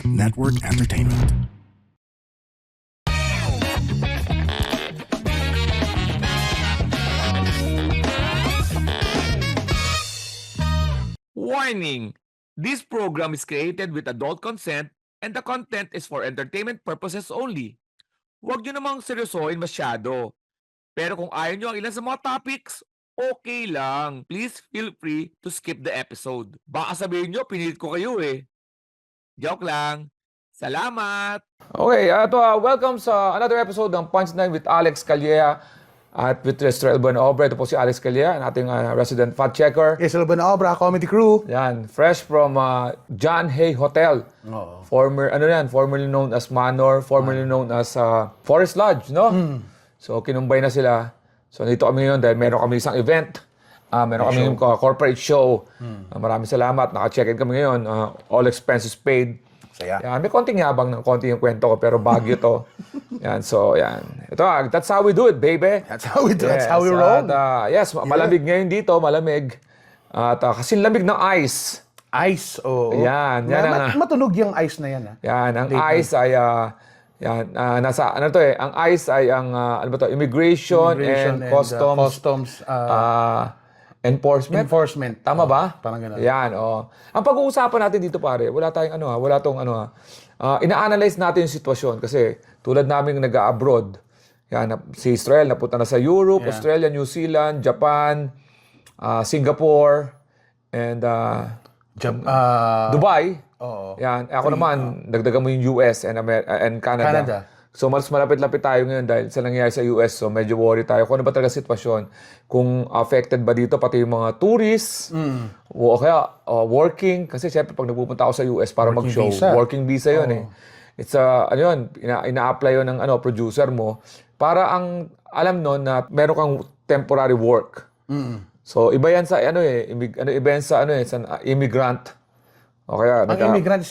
Network Entertainment. Warning! This program is created with adult consent and the content is for entertainment purposes only. Huwag nyo namang seryosohin masyado. Pero kung ayaw nyo ang ilan sa mga topics, okay lang. Please feel free to skip the episode. Baka sabihin nyo, pinilit ko kayo eh. Joke lang. Salamat! Okay, welcome sa another episode ng Punchline with Alex Calleja at with Restro Elbon Obra. Ito po si Alex Calleja, ang ating resident fact checker. Yes, Elbon Obra, comedy crew. Yan, fresh from John Hay Hotel. Formerly known as Manor, formerly known as Forest Lodge, no? So, kinumbay na sila. So, nandito kami ngayon dahil meron kami isang event. Meron kami corporate show. Maraming salamat. Naka-check-in kami ngayon. All expenses paid. Saya. Yan, may konting yabang ng konti yung kwento ko, pero Baguio to. Yan, so yan. Ito, that's how we do it, baby. That's how we do. Yes, That's how we roll. At, yes, malamig ngayon dito, malamig. At kasing lamig ng ice. Ice, oo. Yan, yan matunog yung ice na yan, ha? Yan, ang ice ay nasa ano to eh, ang ice ay ang ano ba to, immigration and customs enforcement. Tama ba? Parang gano'n. Yan, oh. Ang pag-uusapan natin dito pare, wala tayong ina-analyze natin yung sitwasyon kasi tulad naming nag-abroad. Yan, si Israel napunta na sa Europe, Australia, New Zealand, Japan, Singapore, and Dubai. Oo. Yan, ako naman dagdagan mo yung US and Canada. So mas malapit-lapit tayo ngayon dahil sa nangyayari sa US. So medyo worry tayo kung ano ba talaga sitwasyon. Kung affected ba dito pati yung mga tourists o kaya working. Kasi syempre pag nagpupunta ako sa US para mag-show, working visa yun eh. It's ina-apply yun ng producer mo para ang alam nun na meron kang temporary work. So iba yan sa iba yan sa immigrant. O kaya ang immigrant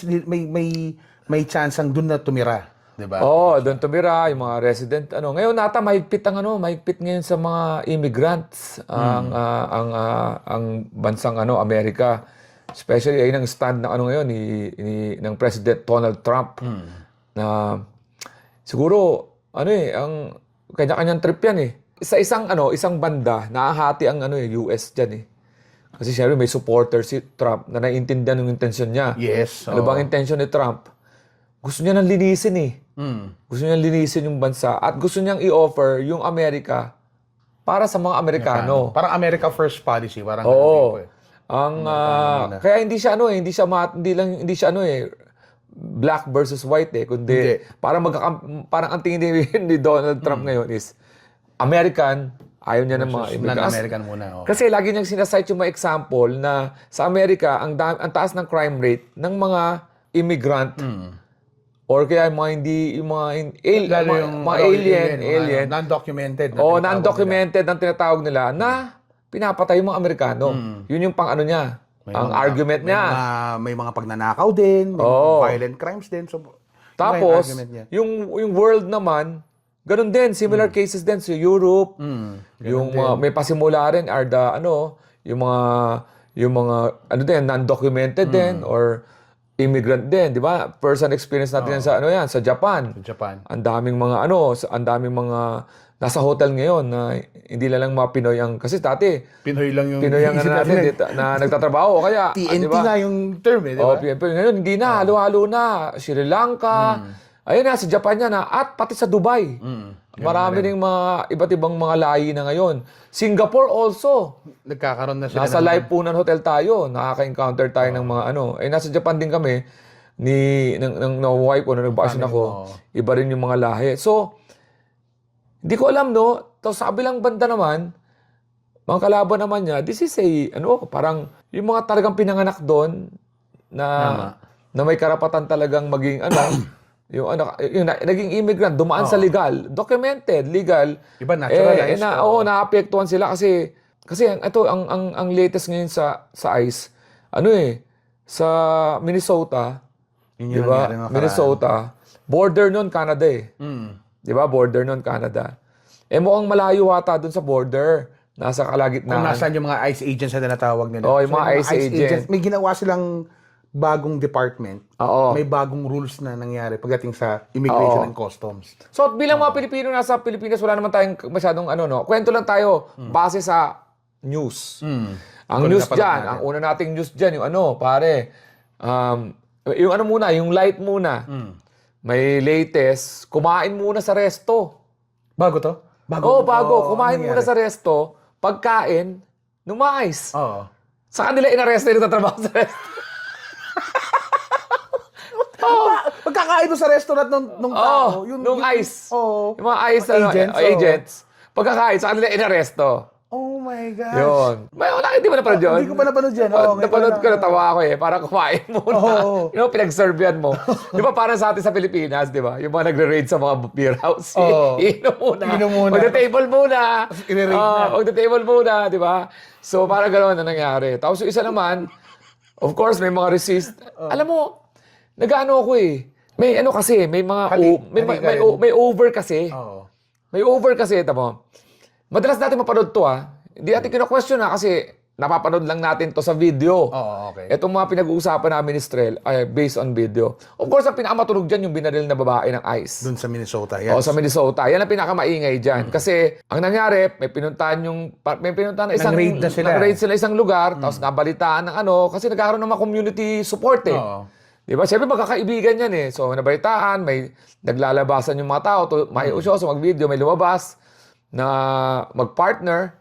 may chance ang doon na tumira. Diba? Doon tumira yung mga resident ngayon nata mahigpit ngayon sa mga immigrants ang bansang Amerika, especially ay ng stand ng ngayon ng President Donald Trump na siguro ang kanya-kanyang trip yan eh. Sa isang banda naahati ang US diyan eh. Kasi syempre may supporter si Trump na naiintindihan yung intensyon niya. Yes. Ano bang intensyon ni Trump? Gusto niya nang linisin eh. Gusto niya linisin yung bansa at gusto niyang i-offer yung Amerika para sa mga Amerikano. Parang America First policy, parang kaya hindi siya black versus white eh, kundi parang ang tingin ni Donald Trump ngayon is American, ayaw niya ng mga immigrants. American muna. Kasi lagi niyang sinasite yung mga example na sa Amerika ang taas ng crime rate ng mga immigrant. Or kaya mga alien. Non-documented. Non-documented ang tinatawag nila na pinapatay yung mga Amerikano. Yun yung niya. Ang argument niya. May mga pagnanakaw din, may mga violent crimes din. So, tapos, yung world naman, ganun din, similar cases din sa Europe. Yung may pasimula rin are yung mga non-documented din or immigrant din, di ba? First-hand experience natin yan sa Japan. Ang daming mga nasa hotel ngayon na hindi lang mga Pinoy ang kasi dati Pinoy lang yung Pinoy ang natin na nagtatrabaho o kaya TNT diba? nga yung term eh, di ba? Ngayon hindi na, halo-halo na. Sri Lanka, ayun na, sa Japan yan at pati sa Dubai. Marami ring mga iba't ibang mga lahi na ngayon. Singapore also. Nagkakaroon na sila. Nasa live Punan Hotel tayo. Nakaka-encounter tayo ng mga nasa Japan din kami ng wife ko na nagbakasyon ako. Iba rin yung mga lahi. So, hindi ko alam Tapos sa kabilang banda naman, mga kalaban naman niya, this is parang yung mga talagang pinanganak doon na may karapatan talagang maging yung naging immigrant, dumaan sa legal, documented, legal. Iba naturalized. Naapektuhan sila kasi ang latest ngayon sa ICE, sa Minnesota, di ba? Minnesota, border nun Canada eh. Di ba? Border nun Canada. Mukhang malayo ata dun sa border. Nasa kalagitnaan. Kung nasaan yung mga ICE agents na tinatawag nila. Yung mga ICE agents. May ginawa silang bagong department, Oo. may bagong rules na nangyari pagdating sa immigration Oo. and customs. So bilang mga Pilipino nasa Pilipinas, wala naman tayong masyadong Kwento lang tayo base sa news. Ang Ito news napanood dyan, natin. ang una nating news dyan, yung pare, yung muna, yung light muna. May latest, kumain muna sa resto. Bago to? Bago. Kumain ano muna nangyari? sa resto, pagkain, ng mais. Oo. Sa kanila inaresto yung nagtatrabaho sa resto. Pagkakain doon sa restaurant nung tao. nung ICE. Oo. Yung mga ICE Agents, agents. Pagkakain, sa kanila inaresto. Oh my gosh. Yun. Hindi mo napanood yun? Hindi ko pa napanood yan. Oo, ngayon Napanood ko ko, na- natawa ako para kumain muna. Oo. Pinag-serve yan mo. Di ba parang sa atin sa Pilipinas, di ba? Yung mga nagre-raid sa mga beer house. Oo. Iinom muna. Iinom muna. Mag-table muna. i-raid na. Mag-table muna, di ba? So parang gano'n na nangyari. Tapos yung isa naman, of course, may mga resist. Alam mo, nag-ano ako eh. May kasi, may mga, may over kasi. Oo. May over kasi, tamo. Madalas natin mapanood to Hindi natin kino-question kasi napapanood lang natin to sa video. Oo, okay. Itong mga pinag-uusapan namin ni Strel ay based on video. Of course, ang pinakamatunog dyan yung binaril na babae ng ICE. Doon sa Minnesota. Yes. O sa Minnesota. Yan ang pinakamaingay dyan. Kasi ang nangyari, may pinuntahan na isang... Nang-raid na sila. Nang-raid sila isang lugar, tapos nabalitaan ng kasi nagkakaroon ng mga community support eh. Oo. Di ba? Siyempre magkakaibigan yan eh. So nabalitaan, may naglalabasan yung mga tao, may usyoso, mag-video, may lumabas na mag-partner.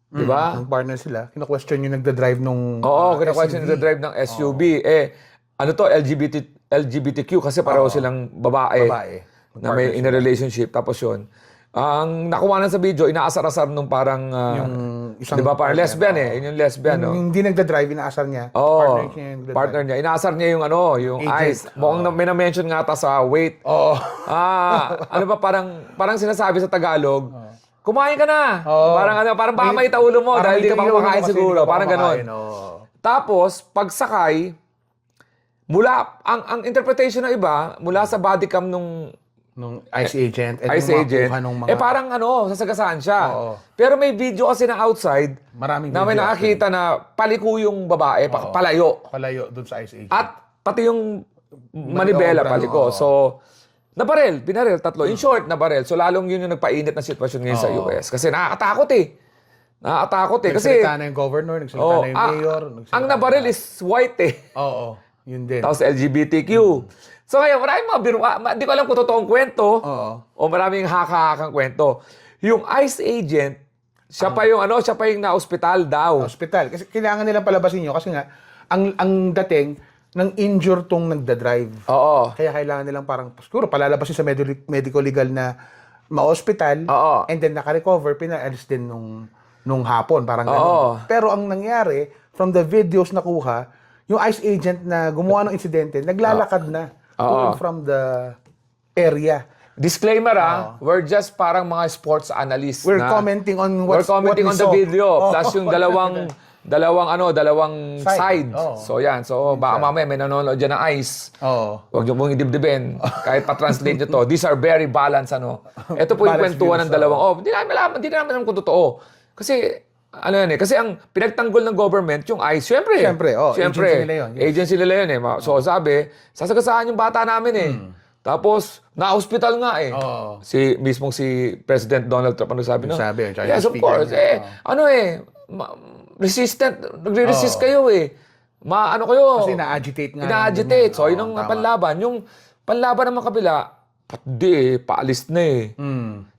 Di ba? Ang partner sila. Kino-question yung nagda-drive nung Oo, kina-question SUV. the drive ng SUV. LGBTQ kasi pareho silang babae. Babae. Na may in a relationship. Tapos yun. Ang nakuha sa video, inaasar-asar nung parang... Yung isang di ba? Parang partner, lesbian eh. Yun yung lesbian, no? Yung hindi nagda-drive, inaasar niya. Oo. Partner niya yung nagda-drive. Partner niya. Inaasar niya yung yung Agent. eyes. Mukhang may na-mention nga ata sa weight. Oo. Ano ba parang sinasabi sa Tagalog, kumain ka na. Oo. Parang baka may taulo mo Parang dahil di ka may pa taulo kumakain kasi siguro. hindi ka pa Parang ganon. kumakain, oo. Tapos, pagsakay, ang interpretation ng iba, mula sa body cam nung Nung ICE agent. at ICE yung mga agent, kuha nung mga... parang sasagasaan siya. Oo. Pero may video kasi na outside, Maraming na may video nakakita na paliko yung babae, palayo. Palayo doon sa ICE agent. At pati yung manibela Obra, paliko. oo. So, binaril, tatlo. In short, nabaril. So, lalong yun yung nagpainit na sitwasyon ngayon sa Oo. US. Kasi nakakatakot eh. Kasi, Nagsalita na yung governor, nagsalita na yung mayor. ang nabaril is white eh. Oo, yun din. Tapos LGBTQ. So, ngayon, maraming mga biro. Hindi ko alam kung totoong kwento Oo. o maraming haka-hakang kwento. Yung ICE agent, siya pa yung na-hospital daw. Hospital. Kasi kailangan nilang palabasin nyo kasi nga, ang dating, ng injure tong nagda-drive. Oo. Kaya kailangan nilang parang, siguro, palalabasin sa medical legal na ma-hospital. Oo. And then naka-recover, pinaalis din nung hapon. Parang Oo. gano'n. Pero ang nangyari, from the videos nakuha, yung ICE agent na gumawa ng insidente, naglalakad na to and from the area. Disclaimer we're just parang mga sports analysts. We're commenting on We're what commenting we on the saw. video. Oh. Plus yung dalawang side. Oh. So yan. So baka mamaya may nanonood dyan ng ICE. Oo. Huwag niyo pong idibdibin. Kahit pa-translate nyo to. These are very balanced, Ito po yung Balanced kwentuhan views, ng dalawang. Hindi namin alam kung totoo. Kasi, kasi ang pinagtanggol ng government, yung ICE, syempre. Agency nila yun. Yes. Agency nila yun eh. So sabi, sasagasaan yung bata namin eh. Tapos, na-hospital nga eh. Oo. Mismong si President Donald Trump, ano sabi no? Sabi, yung Chinese yes, of speaker course. niya. Resistant. Nagre-resist kayo eh. Kayo. Kasi na-agitate nga. Ina-agitate. So, yun ang tama. panlaban. Yung panlaban ng mga kabila, pati paalis na eh.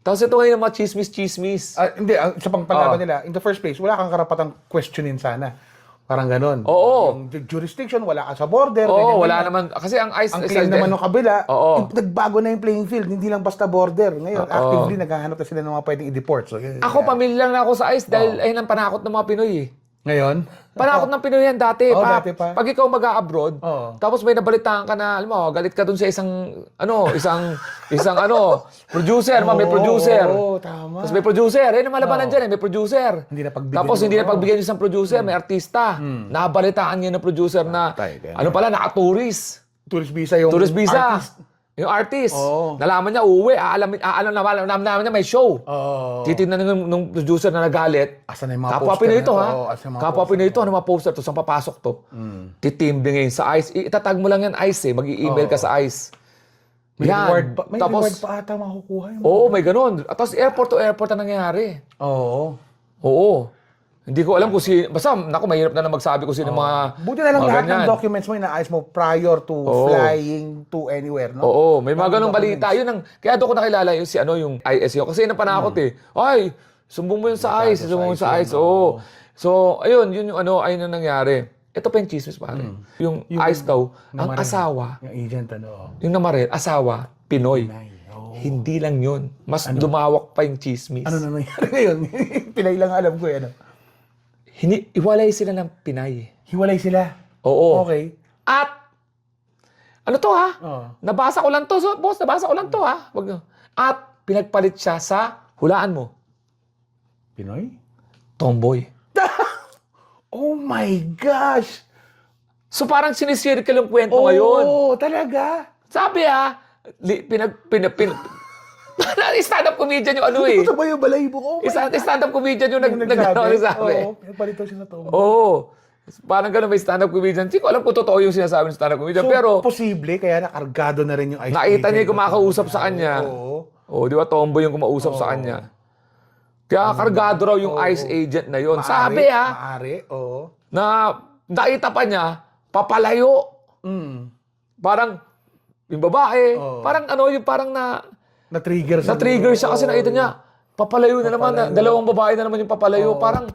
Tapos ito ngayon ng mga chismis-chismis. Hindi, sa pangpalaban nila, in the first place, wala kang karapatang questionin sana. Parang ganun. Oo. Yung jurisdiction, wala ka sa border. Oo, wala ganyan. naman. Kasi ang ICE... Ang claim naman ng kabila, Oo. nagbago na yung playing field, hindi lang basta border. Ngayon, actively naghahanap na sila ng mga pwedeng i-deport. So, Ako, pamilyar na ako sa ICE dahil ayun ang panakot ng mga Pinoy eh. Ngayon? Panakot ng Pinoy yan dati. Oo, dati pa. Pag ikaw mag-a-abroad, Oo. tapos may nabalitaan ka na, alam mo, galit ka dun sa isang producer, may producer. Oo, tama. Tapos may producer. Yan ang malabanan dyan eh, may producer. Hindi na pagbigyan Tapos hindi na yung- pagbigyan yung isang producer, may artista. Nabalitaan niya ng producer na, Patay, kaya ano pala, naka-tourist. Tourist visa yung Tourist visa. artist. Yung artist. Oo. Nalaman niya, uuwi. Alam naman niya may show. Oo. Titignan nung producer na nagalit. Asan na yung mga Kapwa poster Pinoy na to, to? ha? Oo, asan yung mga Kapwa poster Pinoy na to. Ano mga poster to? Saan papasok to? Titimbre ngayon sa ICE. Itatag mo lang yan ICE eh. Mag-i-email ka sa ICE. May Yan. reward pa, may Tapos, reward pa ata makukuha yung oo, may ganun. Tapos airport to airport na nangyayari. Oo. Oo. Hindi ko alam kung si... Basta, naku, mahirap na magsabi kung sino mga... Buti na lang mga lahat ng ganyan. documents mo inaayos mo prior to flying to anywhere, no? Oo, may mga ganong balita. Yun ang, kaya doon ko nakilala yung si ano, yung ISO. Kasi napanakot eh. Ay, sumbong mo yun sa ICE. Sumbong mo sa ICE. Oo. So, ayun, yun yung ano, ayun ang nangyari. Ito pa yung chismis, pare. Yung ICE daw, ang asawa, Yung agent, ano? yung namaril, asawa, Pinoy. Oo. Hindi lang yun. Mas lumawak pa yung chismis. Ano na nangyari ngayon? Pinay lang alam ko, ano? Iwalay sila ng Pinay. Hiwalay sila. Oo. Okay. At, ano to ha? Oo. Nabasa ko lang to, so, boss, nabasa ko lang to ha. At, pinagpalit siya sa, hulaan mo, Pinoy? tomboy. Oh my gosh! So parang sinisirkel yung kwento ngayon. Oo, talaga? Sabi stand-up comedian yung ano eh. Ito ba yung balahibo ko? Oh my God. Stand-up comedian yung Yung nagsabi. Oo, pinagpalit siya sa tomboy. Oo. Parang gano'n may stand-up comedian. Hindi ko alam kung totoo yung sinasabi ng stand-up comedian. So, pero posible, kaya nakargado na rin yung ice nakita niya agent. yung kumakausap sa kanya. Oo. Oo, di ba tomboy yung kumausap sa kanya. Kaya kargado raw yung ICE agent na yun. Sabi Maari, oo. na nakita pa niya, papalayo. Mm. Parang, yung babae, Oo. parang ano, yung parang Na-trigger na-trigger siya kasi nakita niya, papalayo na naman, dalawang babae na naman yung papalayo. Parang,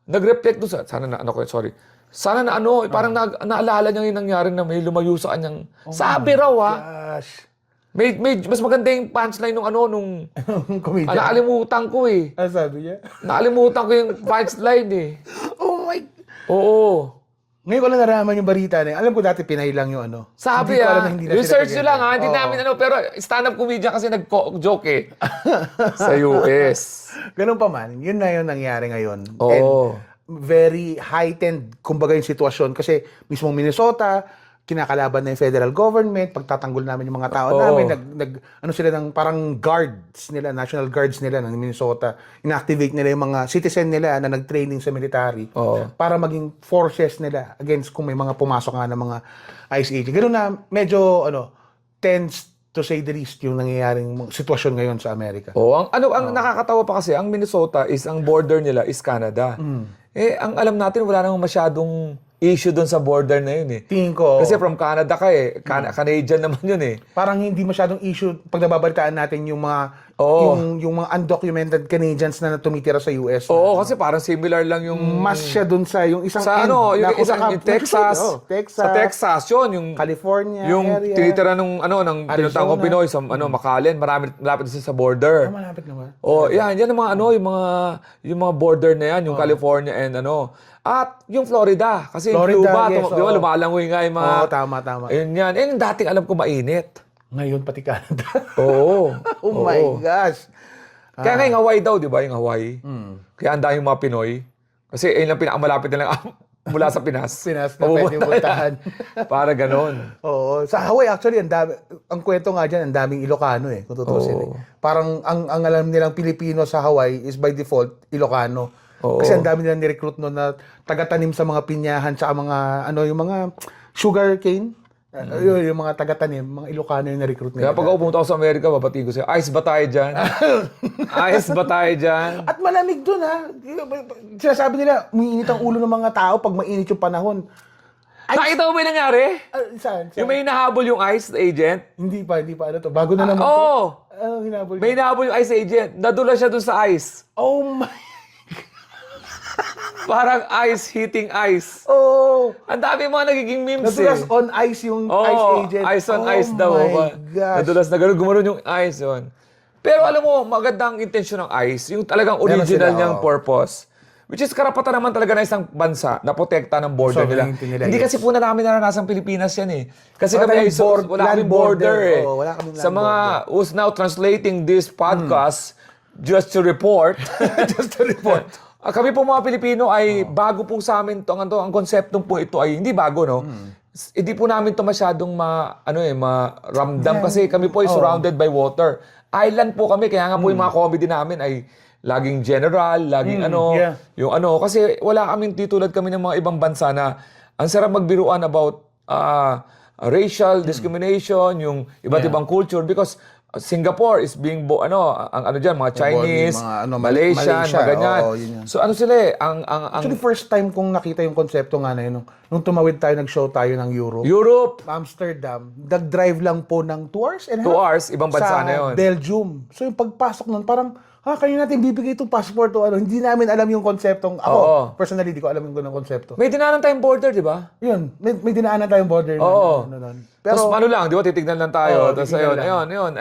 nag-reflect doon sa, sana na, ano ko, sorry. Sana na ano, parang naalala niya yung nangyari na may lumayo sa kanyang, sabi raw Gosh. may, mas maganda yung punchline nung ano, nung, Comedian. nakalimutan ko eh. Ano sabi niya? Nakalimutan ko yung punchline eh. Oh my... Oo. Ngayon ko lang naraman yung balita na yun. Alam ko dati Pinay lang yung ano. Sabi Hindi ko alam na hindi na sila research nyo together. lang hindi Oo. namin ano, pero stand-up comedian kasi nag-joke eh. Sa US. Ganun pa man, yun na yung nangyari ngayon. Oo. And very heightened, kumbaga yung sitwasyon. Kasi mismo Minnesota, kinakalaban na yung federal government, pagtatanggol namin yung mga tao Oo. namin, ano sila ng parang guards nila, national guards nila ng Minnesota, inactivate nila yung mga citizen nila na nag-training sa military Oo. para maging forces nila against kung may mga pumasok nga ng mga ICE agent. Ganun na medyo tense to say the least yung nangyayaring sitwasyon ngayon sa Amerika. Oh, ang nakakatawa pa kasi, ang Minnesota is ang border nila is Canada. Eh ang alam natin wala namang masyadong issue doon sa border na yun eh. Tingin ko, Kasi from Canada ka eh. Canadian naman yun eh. parang hindi masyadong issue pag nababalitaan natin yung mga Oo. yung mga undocumented Canadians na tumitira sa US. Oo, kasi parang similar lang yung Mas siya dun sa yung isang sa end ano, na yung kung isang saan- yung Texas. Texas, Sa Texas yun, yung California yung area. tinitira nung ano ng pinuntahan ko Arizona. Pinoy sa ano McAllen, malapit din sa border. Ah, malapit naman. Oh, yan yung mga ano, yung mga border na yan, yung California and ano. At yung Florida, kasi yung Florida, Cuba, yes, di ba, oo. lumalangoy nga yung mga Oo, tama. ayun yan. Eh, yung dating alam ko mainit. Ngayon pati Canada. Oo. Oh my gosh. Kaya nga yung Hawaii daw, di ba? Yung Hawaii. Hmm. Kaya ang daming mga Pinoy. Kasi ayun lang pinakamalapit na lang mula sa Pinas. Pinas na pwede Mapupunta puntahan. yan. Para ganon. Oo. Sa Hawaii, actually, ang kwento nga dyan, ang daming Ilocano eh, kung tutusin eh. Parang ang alam nilang Pilipino sa Hawaii is by default Ilocano. Oo. Kasi ang dami nilang nirecruit noon na taga-tanim sa mga pinyahan, sa mga, yung mga sugar cane. Yung mga taga-tanim, mga Ilocano yung na-recruit Kaya nila. pag pumunta ako sa Amerika, babatiin ko siya, ice ba tayo dyan? Ice ba tayo dyan? At malamig dun ha. Sinasabi nila, umiinit ang ulo ng mga tao pag mainit yung panahon. Nakita mo ba yung nangyari? Saan? Yung may hinahabol yung ICE agent? Hindi pa. Ano to? Bago na naman to. Oo! Ano hinabol May niya? hinahabol yung ICE agent. Nadula siya dun sa ICE. Oh my... Parang ice hitting ice. Oh! Ang dami mga nagiging memes Nadulas eh. on ice yung Oo, ice agent. ice on oh ice daw. Oh ba? my gosh. Nadulas na gano'n, gumanon yung ice yun. Pero alam mo, magandang intensyon ng ice, yung talagang Meron original sila, niyang oo. purpose. Which is karapatan naman talaga ng isang bansa na protekta ng border nila. Sovereignty nila, Hindi yes. kasi po na namin naranasang Pilipinas yan eh. Kasi Wala kami, tayong wala land kaming border eh. Oo, wala kaming Sa land mga who's now translating this podcast, just to report, kami po mga Pilipino ay bago po sa amin ang konseptong po ito ay hindi bago no. hindi po namin to masyadong maramdam kasi kami po ay surrounded by water. Island po kami, kaya nga po yung mga comedy namin ay laging general, laging yung kasi wala kaming titulad kami ng mga ibang bansa na ang sarap magbiruan about racial discrimination, yung iba't ibang culture because Singapore is being mga Chinese, Malaysian, mga ganyan. So sila ang Actually, first time kong nakita yung konsepto nga na yun, nung tumawid tayo, nag-show tayo ng Europe, Amsterdam, nag-drive lang po ng 2 hours and a 2 half hours, ibang bansa sa na yun. Belgium. So yung pagpasok nun, parang, kanina natin bibigay itong passport o hindi namin alam yung konseptong, ako, personally, di ko alam yung ganung konsepto. May dinaanan tayong border, di ba? Yun, may dinaanan tayong border. Oo. Pero, Tapos lang, di ba, titignan lang tayo. Tapos titignan ayun.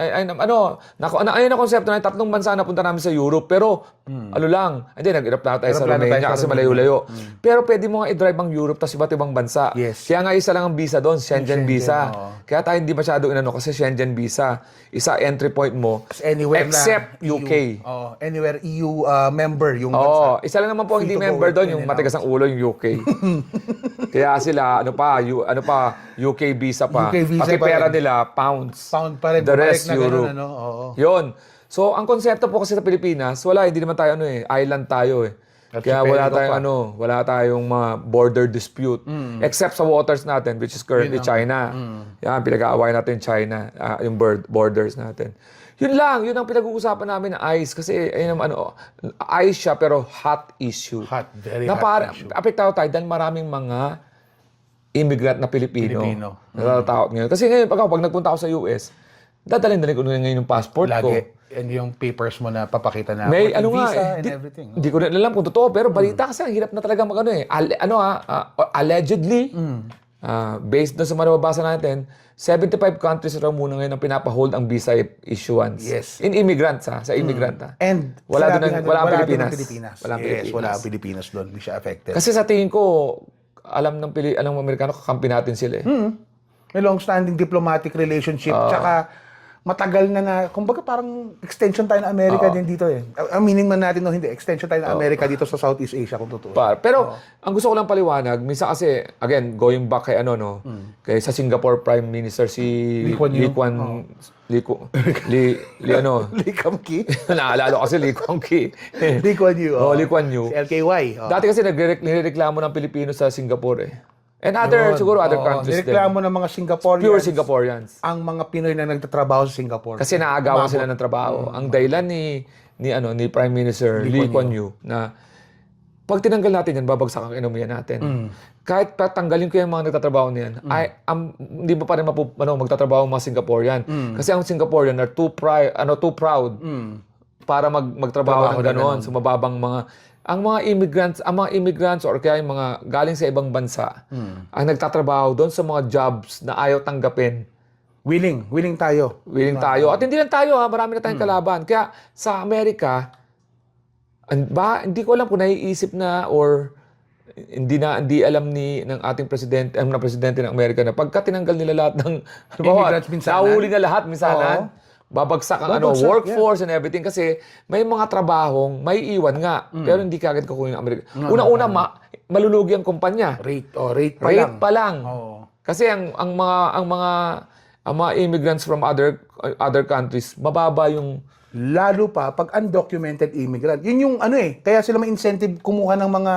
Ayun ang konsepto na 3 bansa na punta namin sa Europe. Pero, nag-irap na tayo sa Romania kasi malayo-layo. Pero pwede mo nga i-drive ang Europe tapos iba't ibang bansa. Yes. Kaya nga isa lang ang visa doon, Schengen visa. Kaya tayo hindi masyado kasi Schengen visa. Isa entry point mo, anywhere except na UK. Anywhere EU member yung bansa. Isa lang naman po ang hindi Free to go member doon, in yung and matigas ang ulo, yung UK. Kaya sila, UK visa pa. UK visa Pati pa pera rin. nila, pounds. Pound pa rin. The rest, bumalik na Europe. ganun, Oo. Yun. So, ang konsepto po kasi sa Pilipinas, hindi naman tayo island tayo Kaya wala tayong mga border dispute. Except sa waters natin, which is currently China. Yan, pinag-aaway natin China, yung borders natin. Yun lang, yun ang pinag-uusapan namin na ICE. Kasi, ICE siya, pero hot issue. Very na hot issue. apektado tayo dahil maraming mga immigrant na Pilipino. Natatakot ngayon. Kasi ngayon, pag nagpunta ako sa US, dadalhin ko ngayon yung passport ko. Lagi. And yung papers mo na papakita na May visa and everything. Hindi ko na alam kung totoo, pero balita kasi ang hirap na talaga allegedly, based na sa marababasa natin, 75 countries raw muna ngayon ang pinapahold ang visa issuance. Yes. In immigrants sa immigrant And wala sinabi nga wala ang doon, Pilipinas. Walang Pilipinas. Wala ang Pilipinas doon. Hindi siya affected. Kasi sa tingin ko, alam ng Amerikano, kakampi natin sila May long-standing diplomatic relationship. Tsaka matagal na kumbaga parang extension tayo ng Amerika din dito Aminin man natin hindi, extension tayo ng Amerika dito sa Southeast Asia kung totoo. Pero ang gusto ko lang paliwanag, minsan kasi again, going back kay kay sa Singapore Prime Minister si Lee Kum Kee. Naalala ko kasi Lee Kuan Yew. Lee Kuan Yew. Lee Kuan Yew. Si LKY. Dati kasi nagreklamo ng Pilipino sa Singapore And other countries din. Nireklamo ng mga Singaporeans. Pure Singaporeans. Ang mga Pinoy na nagtatrabaho sa Singapore. Kasi naagawan sila ng trabaho. Ang dahilan ni Prime Minister Lee Kuan Yew na pag tinanggal natin yan, babagsak ang ekonomiya natin. Kahit patanggalin ko yung mga nagtatrabaho niyan, hindi pa rin magtatrabaho ang mga Singaporean. Kasi ang Singaporean are too proud para magtrabaho ng gano'n. So mababang ang mga immigrants or kaya yung mga galing sa ibang bansa ang nagtatrabaho doon sa mga jobs na ayaw tanggapin. Willing tayo. Willing tayo. At hindi lang tayo marami na tayong kalaban. Kaya sa Amerika, hindi ko alam kung naiisip na or hindi alam ng ating presidente, ng presidente ng Amerika na pagka tinanggal nila lahat ng immigrants minsanan. nahuli na lahat minsanan. Babagsak ang workforce and everything kasi may mga trabahong may iwan nga pero hindi kagad kukunin ng Amerika. Una-una malulugi ang kumpanya. Rate pa lang. Kasi ang mga immigrants from other countries mababa yung lalo pa pag undocumented immigrant. Yun yung kaya sila may incentive kumuha ng mga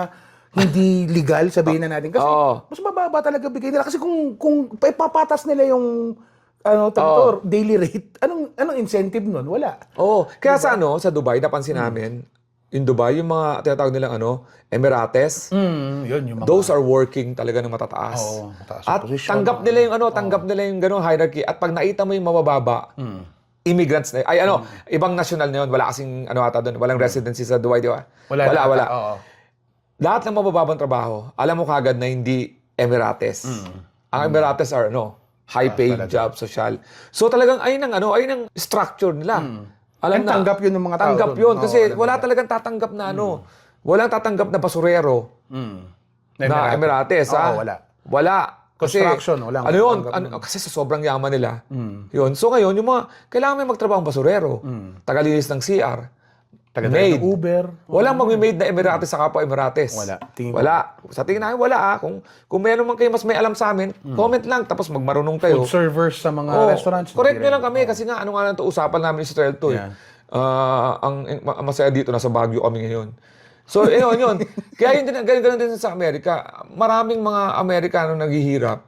hindi legal, sabihin na natin kasi mas mababa talaga bigay nila kasi kung ipapatas nila yung daily rate. Anong incentive nun? Wala. Kaya sa Dubai, napansin namin, in Dubai, yung mga tinatawag nilang Emirates, Yun, yung mga those are working talaga ng matataas. mataas At position. tanggap nila yung ganung hierarchy. At pag nakita mo yung mabababa, immigrants na, ibang national na yun, wala kasing ata doon, walang residency sa Dubai, di ba? Wala. Lahat ng mabababang trabaho, alam mo kagad na hindi Emirates. Ang Emirates are high-paid job, social. So talagang ayun ang structure nila. Alam na. Tanggap yun ng mga tao. Tanggap yun. Kasi wala talagang tatanggap na walang tatanggap na basurero na Emirates. Wala. Kasi, Construction, walang kasi sa sobrang yaman nila. Yun. So ngayon, yung mga, kailangan may magtrabaho ng basurero. Tagalinis ng CR. Taga-drive ng Uber. Walang mag-made na Emirates sa kapwa Emirates. Wala. Tingin ko. Wala. Sa tingin namin, wala Kung meron man kayo mas may alam sa amin, comment lang, tapos magmarunong kayo. Food servers sa mga restaurants. Correct hindi nyo rin. lang kami, kasi nga, ano nga lang ito, usapan namin ni Israel to. Yeah. Ang masaya dito, nasa Baguio kami ngayon. So, yun. Kaya yun din, ganun din sa Amerika. Maraming mga Amerikano naghihirap.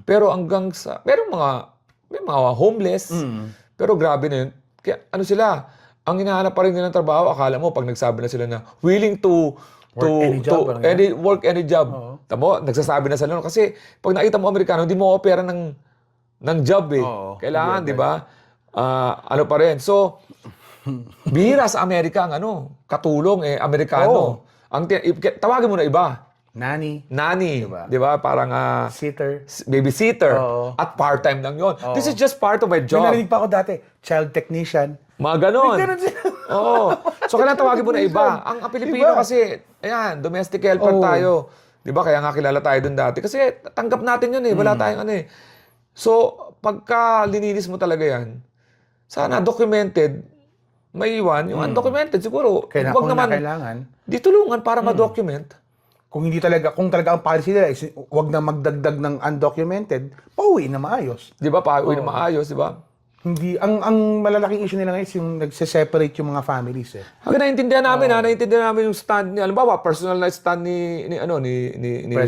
Pero hanggang sa, may mga homeless. Pero grabe na yun. Kaya ano sila, ang hinahanap pa rin nilang trabaho, akala mo, pag nagsabi na sila na willing to work any job. Tamo, nagsasabi na sila. Kasi pag nakita mo Amerikano, hindi mo opera ng job eh. Kailangan, di ba? Ano pa rin. So, bihira sa Amerika ang katulong Amerikano. Tawagin mo na iba. Nanny. Di ba? Parang Sitter. babysitter. At part-time lang yon. This is just part of my May job. narinig pa ako dati, child technician. Mga ganon. Ganun sila. Oo. So, kailangan tawagin mo na iba. Ang Pilipino Iba. kasi, ayan, domestic helper tayo. Di ba? Kaya nga kilala tayo dun dati. Kasi tanggap natin yun eh. Wala tayong So, pagka lininis mo talaga yan, sana documented, may iwan. Yung undocumented, siguro. Kaya Huwag kung naman, kailangan, di tulungan para ma-document. kung talaga ang policy nila is wag na magdagdag ng undocumented, pauwi na maayos. Di ba? Pauwi na maayos, di ba? Hindi, ang malalaking issue nila ngayon is yung nagse-separate yung mga families eh. Hanggang naiintindihan namin naiintindihan namin yung stand niya. Halimbawa, personal na stand ni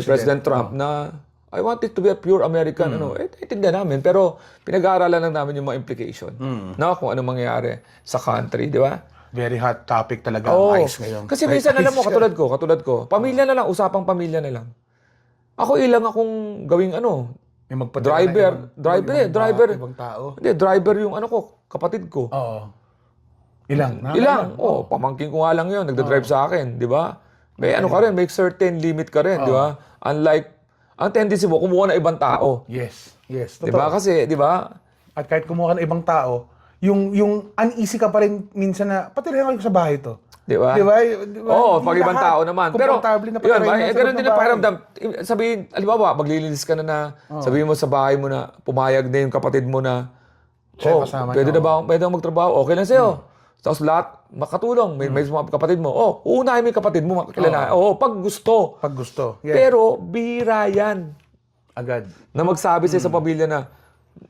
President Trump na I want it to be a pure American. Naiintindihan namin. Pero pinag-aaralan lang namin yung mga implication. Kung ano mangyayari sa country, di ba? Very hot topic talaga ang ICE ngayon. Kasi minsan alam mo, katulad ko, pamilya na lang, usapang pamilya na lang. Ako ilang akong gawing May magpadala na driver. ibang tao. Hindi, driver yung kapatid ko. Oo. Ilang? Pamangkin ko nga lang yun, nagda-drive sa akin, di ba? May ka rin, may certain limit ka rin, di ba? Unlike, ang tendency mo, kumuha na ibang tao. Yes. Di ba? Kasi, di ba? At kahit kumuha ka ng ibang tao, yung uneasy ka pa rin minsan na, pati rin ako sa bahay to. Di ba? Di ba? Oo, pag ibang tao naman. Pero, komportable na yun, patirahin ganun din ang pakiramdam. Sabihin, alimbawa, maglilinis ka na, sabihin mo sa bahay mo na, pumayag na yung kapatid mo na, Kasama pwede na ba akong magtrabaho? Okay lang sa'yo. Tapos lahat, makatulong. May mga kapatid mo. Uunahin mo yung kapatid mo. Pag gusto. Pag gusto. Yeah. Pero, bihira yan. Agad. Na magsabi sa pamilya na,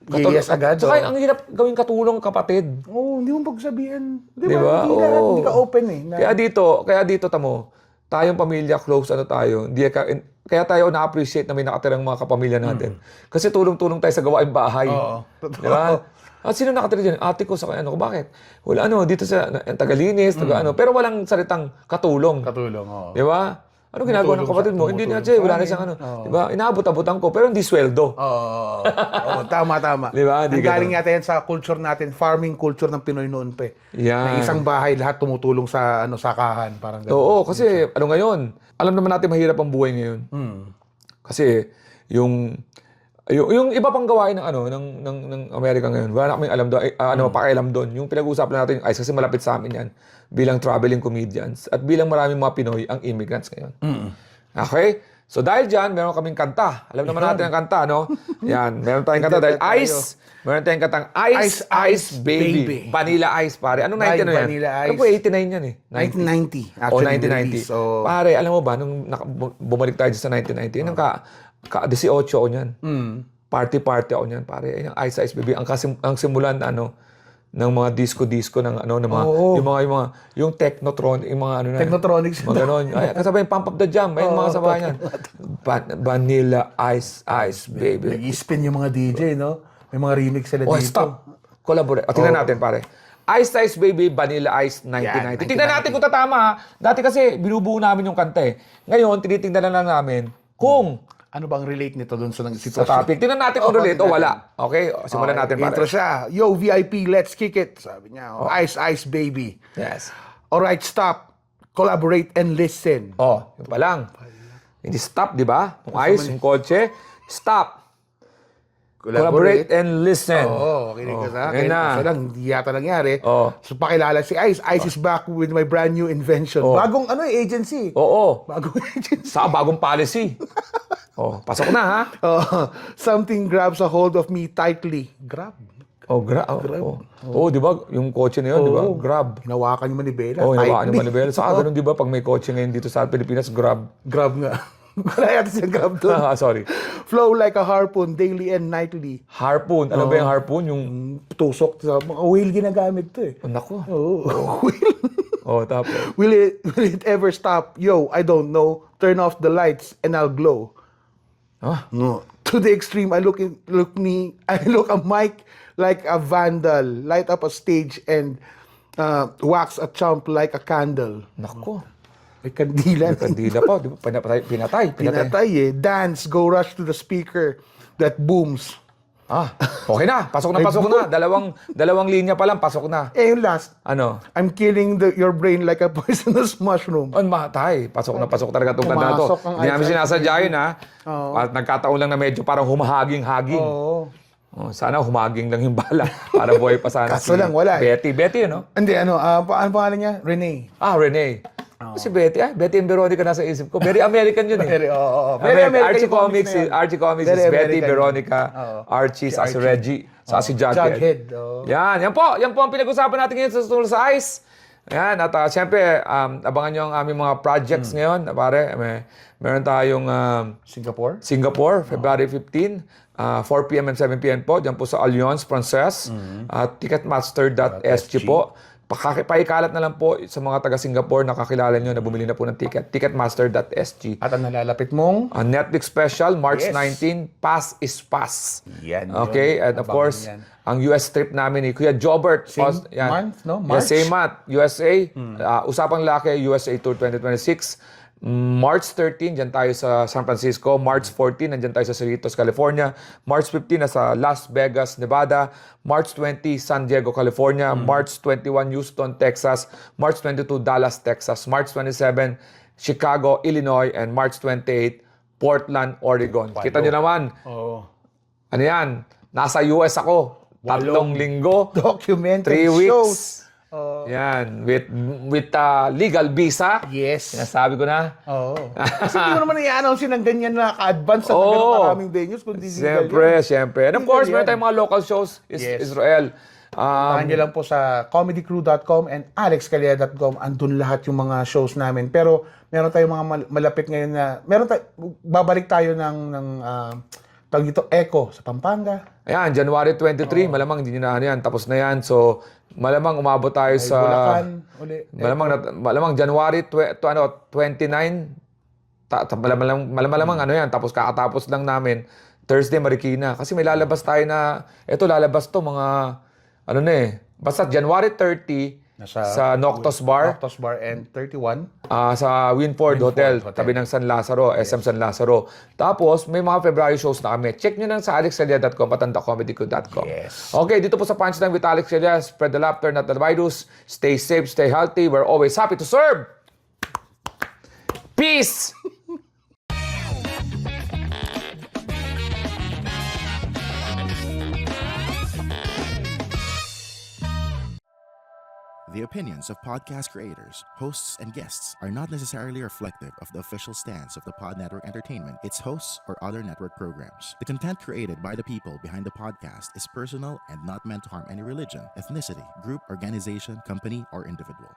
Yes, agad. Saka ang hirap gawing katulong kapatid. Hindi mo pagsabihan. Di ba? Hindi ka open eh. Kaya dito tamo, tayong pamilya, close tayo. Kaya tayo na-appreciate na may nakatirang mga kapamilya natin. Kasi tulong-tulong tayo sa gawaing bahay. Oo. Di ba? At sino nakatira dyan? Ate ko sa ko. Bakit? Wala dito sa tagalinis, pero walang salitang katulong. Katulong, oo. Di ba? Ano ginagawa ng kapatid mo? Hindi na siya, wala na siyang Di ba? Inaabot-abutan ko, pero hindi sweldo. Oo. Tama. Di ba? Ang galing yata yan sa culture natin, farming culture ng Pinoy noon pa. Yan. Na isang bahay, lahat tumutulong sa sakahan. Parang ganun. Oo, kasi ngayon, alam naman natin mahirap ang buhay ngayon. Kasi yung iba pang gawain ng Amerika ngayon, wala na kaming alam doon, pakialam doon. Yung pinag-uusapan natin yung ICE kasi malapit sa amin yan bilang traveling comedians at bilang maraming mga Pinoy ang immigrants ngayon. Okay? So dahil dyan, meron kaming kanta. Alam naman natin ang kanta, no? Yan, meron tayong kanta dahil ICE. Meron tayong kantang Ice, Ice, Baby. Vanilla Ice, pare. Anong 19 na yan? Vanilla Ano Ice. po, 89 yan eh. 1990. O, Actually, 1990. release. So, Pare, alam mo ba, nung bumalik tayo sa 1990, nung 18 ako niyan. Party ako niyan, pare. Yung Ice Ice Baby, ang simulan ng mga disco ng yung Technotron, yung mga Technotronics. mga ganon. Ay, kasabay yung Pump Up the Jam, may mga sabay niyan. Vanilla Ice Ice Baby. Nag-spin yung mga DJ, no? May mga remix sila Oh, dito. stop. Collaborate. Tingnan natin, pare. Ice Ice Baby, Vanilla Ice 1990. Tingnan natin kung tatama ha. Dati kasi binubuo namin yung kanta eh. Ngayon, tinitingnan na lang namin kung Ano bang relate nito doon sa sa sitwasyon? topic. Tingnan natin kung relate o wala. Okay? Simulan natin, pare. Intro siya. Yo, VIP, let's kick it. Sabi niya. Ice, Ice, Baby. Yes. Alright, stop. Collaborate and listen. Yun pa lang. Hindi stop, di ba? Yung ice, yung kotse. Stop. Collaborate and listen. Kinig ka sa akin. Ngayon na. Kasi lang, hindi yata nangyari. Oo. So, pakilala si Ice. Ice is back with my brand new invention. Bagong agency. Oo. Bagong agency. Sa bagong policy. Pasok na ha. Something grabs a hold of me tightly. Grab. Oh, oh, di ba? Yung kotse na yun, di ba? Oo. Grab. Hinawakan yung manibela. Oh, Type hinawakan yung me. manibela. Saka ganun, di ba? Pag may kotse ngayon dito sa Pilipinas, Grab. Grab nga. Wala yata siyang grab doon. Sorry. Flow like a harpoon, daily and nightly. Harpoon. Ano ba yung harpoon? Yung... Tusok sa mga whale ginagamit to eh. Oh, naku. Oo. Whale. Oh, tapos. Will it ever stop? Yo, I don't know. Turn off the lights and I'll glow. Ah, No. To the extreme, I look a mic like a vandal, light up a stage and wax a chump like a candle. naku. May kandila. Kandila pa, di ba? Pinatay. Pinatay eh. Dance, go rush to the speaker that booms. Ah, okay na. Pasok na. Dalawang linya pa lang, pasok na. Eh, yung last, Ano? I'm killing your brain like a poisonous mushroom. On matay. Pasok talaga itong kanta na to. Pumasok ang Hindi namin ice sinasadya yun, ha? Oo. At nagkataon lang na medyo parang humahaging-haging. Oo. Oh, sana humaging lang yung bala para buhay pa sana. Kaso lang, wala eh. Betty, no? Hindi, ano pangalan niya? Renee. Ah, Renee. Si Betty, Betty and Veronica nasa isip ko. Very American yun eh. Oo. Very American Archie yung Comics, na yan. Archie Comics Very is Betty, American. Veronica, Oo. Archie, sa si Archie. Reggie, sa si Jughead. Jughead, oo. Yan po ang pinag-usapan natin ngayon sa Stool sa Ice. Yan, at siyempre, abangan nyo ang aming mga projects ngayon. Pare, meron tayong Singapore, February 15, 4 p.m. and 7 p.m. po. Diyan po sa Allianz Frances. Ticketmaster.sg po. Paikalat na lang po sa mga taga-Singapore na kakilala nyo na bumili na po ng ticket. Ticketmaster.sg. At ang nalalapit mong? Ang Netflix special, March Yes. 19, Pass is Pass. Yan Okay, yun. and of Abangan course, yan. ang US trip namin ni Kuya Jobert. Same month, no? March? Yes, same month. USA, Usapang Laki, USA Tour 2026. March 13, dyan tayo sa San Francisco. March 14, nandyan tayo sa Cerritos, California. March 15, nasa Las Vegas, Nevada. March 20, San Diego, California. March 21, Houston, Texas. March 22, Dallas, Texas. March 27, Chicago, Illinois. And March 28, Portland, Oregon. Kita nyo naman, Oo. ano yan, nasa US ako. 3 linggo, Documentary 3 weeks. shows. Yan, with legal visa. Yes. Sinasabi ko na. Oo. Kasi hindi mo naman i-announce ng ganyan na ka-advance sa Oo. ganun maraming venues kundi legal Siyempre. And of Legal course, yan. meron tayong mga local shows. Yes. Israel. Puntahan nyo lang po sa comedycrew.com and alexcalia.com. Andun lahat yung mga shows namin. Pero meron tayong mga malapit ngayon na babalik tayo ng tawag dito, Echo sa Pampanga. Ayan, January 23, malamang hindi nyo na ano yan. Tapos na yan. So, malamang umabot tayo May sa... Bulacan uli. Malamang January 29, malamang ano yan. Tapos kakatapos lang namin, Thursday, Marikina. Kasi may lalabas tayo na, lalabas to mga, ano na eh. Basta January 30, sa Noctos Bar. Noctos Bar and 31. Sa Winford Hotel, tabi ng San Lazaro, SM San Lazaro. Tapos, may mga February shows na kami. Check nyo lang sa alexcelia.com at comedyco.com. Yes. Okay, dito po sa Punchline with Alex Celia. Spread the laughter, not the virus. Stay safe, stay healthy. We're always happy to serve. Peace! The opinions of podcast creators, hosts, and guests are not necessarily reflective of the official stance of the Pod Network Entertainment, its hosts, or other network programs. The content created by the people behind the podcast is personal and not meant to harm any religion, ethnicity, group, organization, company, or individual.